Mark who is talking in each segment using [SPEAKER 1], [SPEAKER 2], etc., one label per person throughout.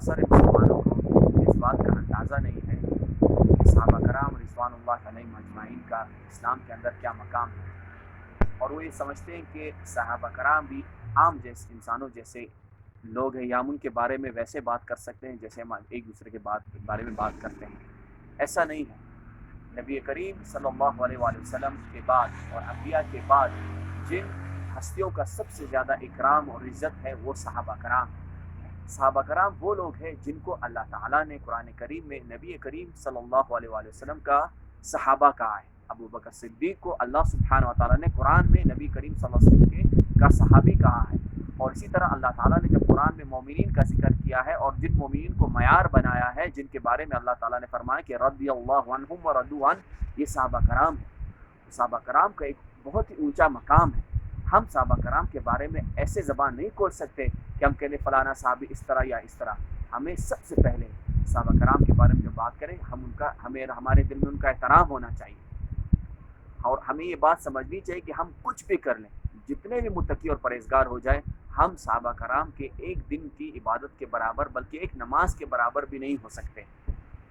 [SPEAKER 1] اکثر مسلمانوں کو اس بات کا اندازہ نہیں ہے کہ صحابہ کرام رضوان اللہ علیہم اجمعین کا اسلام کے اندر کیا مقام ہے، اور وہ یہ سمجھتے ہیں کہ صحابہ کرام بھی عام جیسے انسانوں جیسے لوگ ہیں، یا ہم ان کے بارے میں ویسے بات کر سکتے ہیں جیسے ہم ایک دوسرے کے بارے میں بات کرتے ہیں۔ ایسا نہیں ہے۔ نبی کریم صلی اللہ علیہ وآلہ وسلم کے بعد اور انبیاء کے بعد جن ہستیوں کا سب سے زیادہ اکرام اور عزت ہے وہ صحابہ کرام ہیں۔ صحابہ کرام وہ لوگ ہیں جن کو اللہ تعالیٰ نے قرآن کریم میں نبی کریم صلی اللہ علیہ وآلہ وسلم کا صحابہ کہا ہے۔ ابو بکر صدیق کو اللہ سبحانہ و تعالیٰ نے قرآن میں نبی کریم صلی اللہ علیہ وسلم کا صحابی کہا ہے، اور اسی طرح اللہ تعالیٰ نے جب قرآن میں مومنین کا ذکر کیا ہے اور جن مومنین کو معیار بنایا ہے، جن کے بارے میں اللہ تعالیٰ نے فرمایا کہ رضی اللہ عنہم ورضوا عنہ، یہ صحابہ کرام ہیں۔ صحابہ کرام کا ایک بہت ہی اونچا مقام ہے۔ ہم صحابہ کرام کے بارے میں ایسے زبان نہیں کھول سکتے کہ ہم کہنے فلانا صحابی اس طرح یا اس طرح۔ ہمیں سب سے پہلے صحابہ کرام کے بارے میں جو بات کریں ہمارے دل میں ان کا احترام ہونا چاہیے، اور ہمیں یہ بات سمجھنی چاہیے کہ ہم کچھ بھی کر لیں، جتنے بھی متقی اور پرہیزگار ہو جائے، ہم صحابہ کرام کے ایک دن کی عبادت کے برابر بلکہ ایک نماز کے برابر بھی نہیں ہو سکتے۔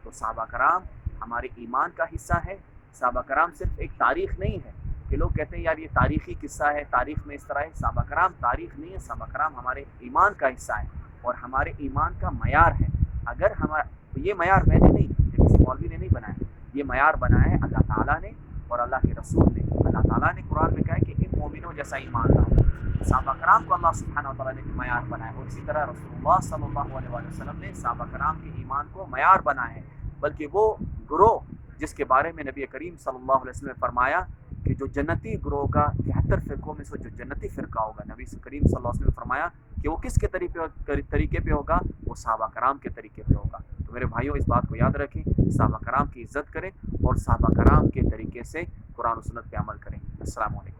[SPEAKER 1] تو صحابہ کرام ہمارے ایمان کا حصہ ہے۔ صحابہ کرام صرف ایک تاریخ نہیں ہے کہ لوگ کہتے ہیں یار یہ تاریخی قصہ ہے، تاریخ میں اس طرح ہے۔ صحابہ کرام تاریخ نہیں ہے، صحابہ کرام ہمارے ایمان کا حصہ ہے اور ہمارے ایمان کا معیار ہے۔ اگر یہ معیار میں نے نہیں، یہ کسی مولوی نے نہیں بنایا، یہ معیار بنایا ہے اللہ تعالیٰ نے اور اللہ کے رسول نے۔ اللہ تعالیٰ نے قرآن میں کہا ہے کہ ان مومنوں جیسا ایمان لاؤ۔ صحابہ کرام کو اللہ سبحانہ و تعالیٰ نے معیار بنایا، اور اسی طرح رسول اللہ صلی اللہ علیہ وسلم نے صحابہ کرام کے ایمان کو معیار بنایا ہے۔ بلکہ وہ گروہ جس کے بارے میں نبی کریم صلی اللہ علیہ وسلم نے فرمایا کہ جو جنتی گروہ کا 73 فرقوں میں سے جو جنتی فرقہ ہوگا، نبی کریم صلی اللہ علیہ وسلم نے فرمایا کہ وہ کس کے طریقے پہ ہوگا؟ وہ صحابہ کرام کے طریقے پہ ہوگا۔ تو میرے بھائیوں اس بات کو یاد رکھیں، صحابہ کرام کی عزت کریں اور صحابہ کرام کے طریقے سے قرآن و سنت پہ عمل کریں۔ السلام علیکم۔